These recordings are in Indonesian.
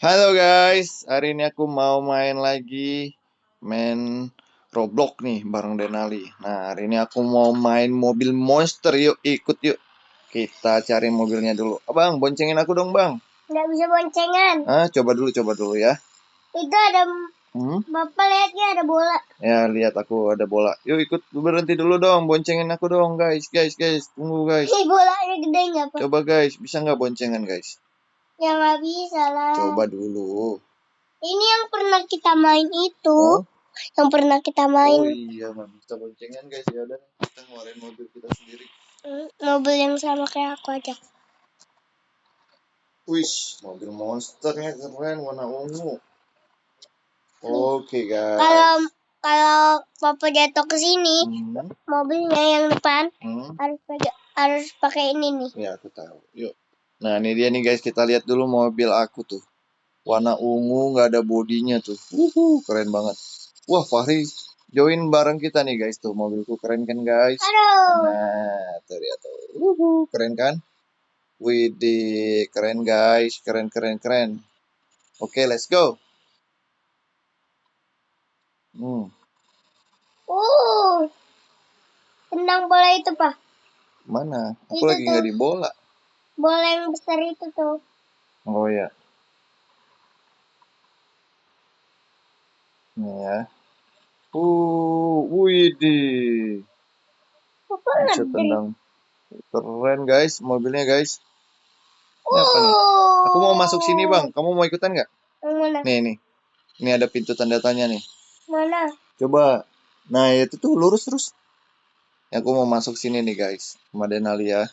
Halo guys, hari ini aku mau main lagi, main Roblox nih bareng Denali. Nah, hari ini aku mau main mobil monster, yuk ikut yuk. Kita cari mobilnya dulu. Abang, boncengin aku dong bang. Nggak bisa boncengan. Coba dulu ya. Itu ada, Bapak lihatnya ada bola. Ya, lihat aku ada bola. Yuk ikut, berhenti dulu dong, boncengin aku dong guys, tunggu guys. Ini bolanya gede nggak Pak? Coba guys, bisa nggak boncengan guys? Ya nggak bisa lah. Coba dulu. Ini yang pernah kita main itu. Oh? Yang pernah kita main. Oh iya, nggak bisa boncengan guys. Ya udah, kita ngeluarin mobil kita sendiri. Mobil yang sama kayak aku aja. Wih, mobil monsternya keren, warna ungu. Oke guys. Kalau Papa jatuh ke sini, mobilnya yang depan harus pakai ini nih. Ya aku tahu. Yuk. Nah ini dia nih guys, kita lihat dulu mobil aku tuh. Warna ungu, nggak ada bodinya tuh. Keren banget. Wah Fahri, join bareng kita nih guys tuh. Mobilku keren kan guys? Aduh. Nah, tuh dia tuh. Keren kan? Widih, keren guys, keren. Oke, let's go. Tendang bola itu Pak. Mana? Aku Itu lagi nggak di bola. Bola yang besar itu tuh. Oh ya. Nih ya. Widih. Bisa tendang. Keren guys, mobilnya guys. Ini apa nih? Aku mau masuk sini bang. Kamu mau ikutan nggak? Mana? Nih. Ini ada pintu tanda tanya nih. Mana? Coba. Nah itu tuh lurus terus. Aku mau masuk sini nih guys. Sama Denali ya.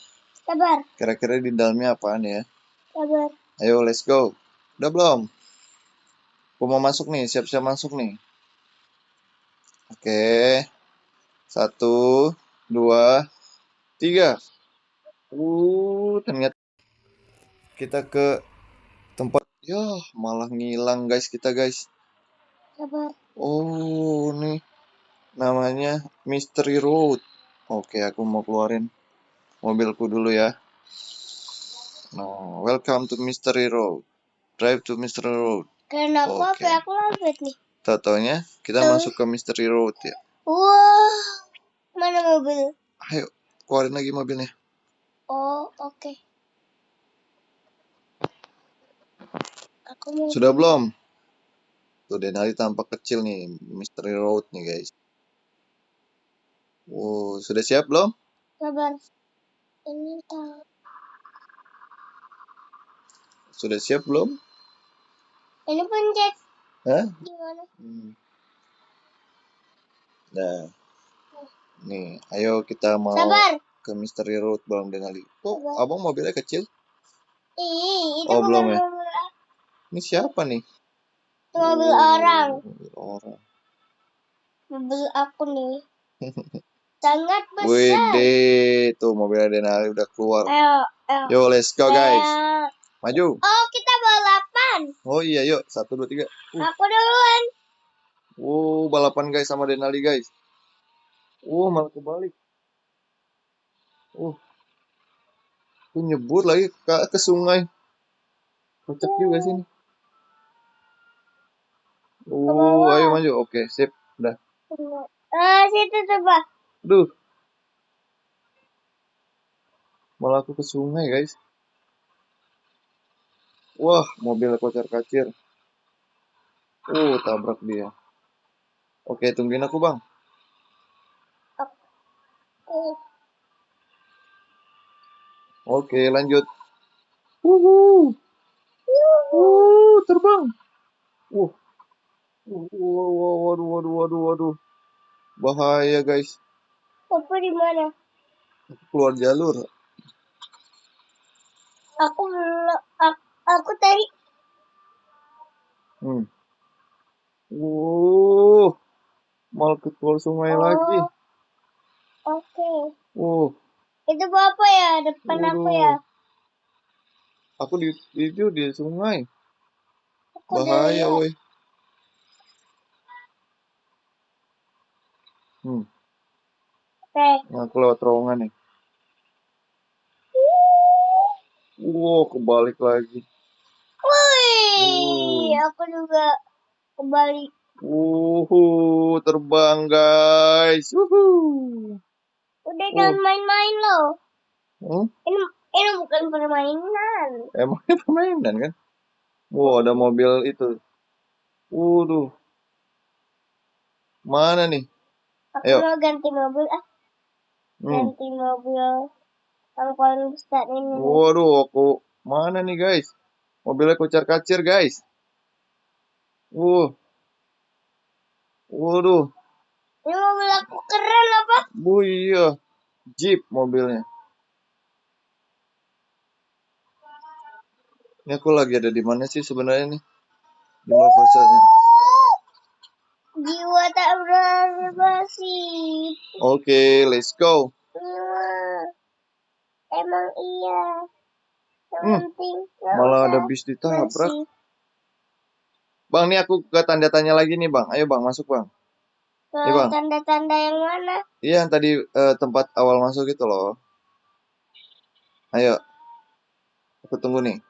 Sabar. Kira-kira di dalamnya apaan ya? Sabar. Ayo let's go. Udah belum? Aku mau masuk nih. Siap-siap masuk nih. Oke. 1, 2, 3. Ternyata kita ke tempat. Yah, malah ngilang guys kita guys. Sabar. Oh, nih namanya Mystery Road. Oke, aku mau keluarin mobilku dulu ya. Nah, welcome to Mystery Road. Drive to Mystery Road. Kenapa aku lambat nih? Tatonya kita masuk ke Mystery Road ya. Wah, mana mobil? Ayo, keluarin lagi mobilnya. Oh, oke. Sudah belum? Tuh Denali tampak kecil nih, Mystery Road nih guys. Wow, sudah siap belum? Sabar. Ini tahu. Sudah siap belum? Ini pencet. Hah? Gimana? Nah, nih, ayo kita mau ke Mystery Road Bang Denali. Kok abang mobilnya kecil? Itu belum ya? mobil. Ini siapa nih? Mobil orang. Mobil orang. Mobil aku nih. Sangat besar. Wede, tuh mobil Denali udah keluar. Ayo. Yo, let's go guys. Maju. Oh, kita balapan. Oh iya, yuk. 1, 2, 3. Aku duluan. Balapan guys sama Denali guys. Malah kebalik. Aku nyebur lagi ke sungai. Kocak juga sini. Ayo maju. Oke, sip. Udah. Situ coba. Duh. Malah aku ke sungai guys. Wah, mobil kocar-kacir. Tabrak dia. Oke, tungguin aku bang. Oke, lanjut. Terbang. Waduh. Bahaya guys. Papa di mana? Keluar jalur. Aku tadi. Malah keluar sungai lagi. Oke. Itu apa ya? Depan aku ya. Aku di sungai. Bahaya, woi. Nah, aku lewat terowongan nih. Kebalik lagi. juga kembali. Terbang guys. Udah jangan main-main loh. Hmm? Ini bukan permainan. Emangnya permainan kan? Wow, ada mobil itu. Waduh. Mana nih? Aku Ayo. mau ganti mobil. Ganti mobil. Kalau besar ini. Waduh, aku mana nih guys? Mobilnya kucar-kacir guys. Waduh. Ini mobil aku keren apa? Iya. Jeep mobilnya. Ini aku lagi ada di mana sih sebenarnya nih? Di Makassar. Jiwa tak berbasi. Oke, let's go. Emang iya. Malah ada bis ditabrak. Bang, nih aku ke tanda tanya lagi nih bang. Ayo bang, masuk bang. Ke Bang. tanda-tanda yang mana? Iya, yang tadi tempat awal masuk itu loh. Ayo. Aku tunggu nih.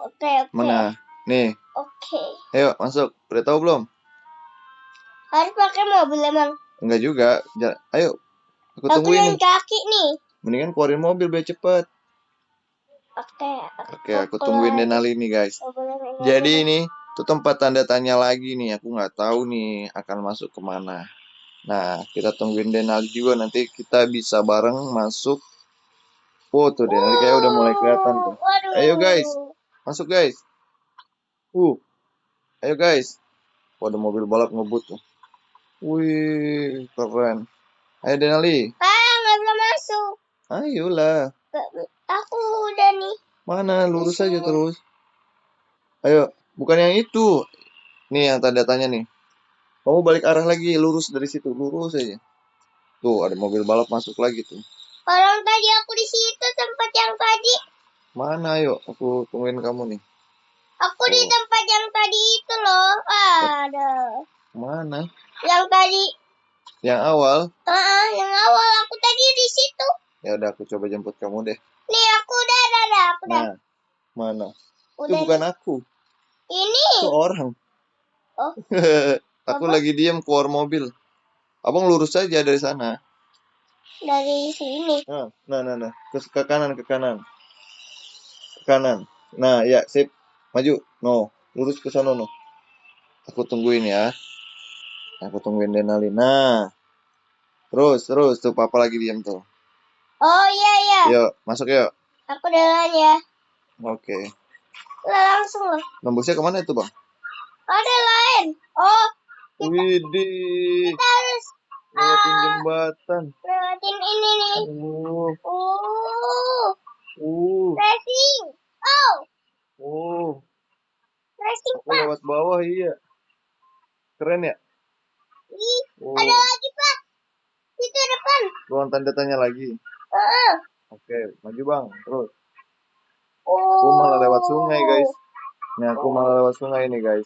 Oke. Mana? Nih. Oke. Ayo, masuk. Udah tahu belum? Harus pakai mobil emang? Enggak juga. Ayo. Aku tungguin nih. Kaki nih. Mendingan keluarin mobil biar cepet. Oke, aku tungguin Denali nih guys. Jadi ini tuh tempat tanda tanya lagi nih. Aku nggak tahu nih akan masuk kemana. Nah, kita tungguin Denali juga. Nanti kita bisa bareng masuk. Tuh Denali kayak udah mulai kelihatan tuh. Ayo guys, masuk guys. Ayo guys. Ada mobil balap ngebut tuh. Wih, keren. Ayo Denali. Nggak bisa masuk. Ayolah. Aku udah nih. Mana? Lurus aja terus. Ayo, bukan yang itu. Nih yang tanda tanya nih. Kamu balik arah lagi, lurus dari situ, lurus aja. Tuh, ada mobil balap masuk lagi tuh. Orang tadi aku di situ tempat yang tadi. Mana? Ayo, aku tungguin kamu nih. Aku di tempat yang tadi itu loh. Ada. Mana? Yang tadi. Yang awal? Yang awal aku tadi di situ. Ya udah, aku coba jemput kamu deh. Nih aku udah. Nah, mana? Udah. Itu bukan aku. Ini. Itu orang. Oh. Aku lagi diam keluar mobil. Abang lurus aja dari sana. Dari sini. Nah. Ke kanan. Ke kanan. Nah, ya, sip. Maju. No, lurus ke sana no. Aku tungguin ya. Aku tungguin Denali. Nah. Terus tuh papa lagi diam tuh. Oh iya. Yuk, masuk yuk. Aku jalan ya. Oke. Langsung loh. Nembusnya kemana itu bang? Ada lain. Oh. Widih. Kita harus lewatin jembatan. Lewatin ini nih. Racing. Racing Aku lewat bawah iya. Keren ya? Ada lagi pak. Itu depan. Ruang tanda tanya lagi. Oke, maju bang. Terus. Malah lewat sungai guys. Nih aku malah lewat sungai nih guys.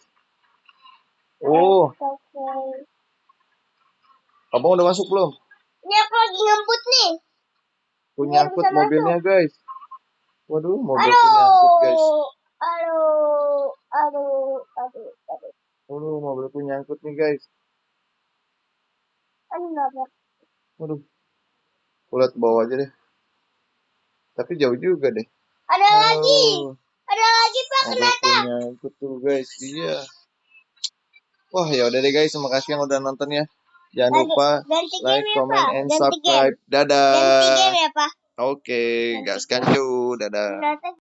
Abang udah masuk belum? Ini aku lagi ngebut nih. Aku nyangkut mobilnya guys. Waduh, mobilku nyangkut guys. Aduh. Waduh, mobilku nyangkut nih guys. Waduh. Aku lihat ke bawah aja deh. Tapi jauh juga deh. Ada lagi pak, kenapa? Nyangkut tuh guys. Iya. Wah ya udah deh guys, terima kasih yang udah nonton ya. Jangan lupa like, comment, and subscribe. Dadah. Ganti game ya pak. Oke, gaskan yuk. Dadah.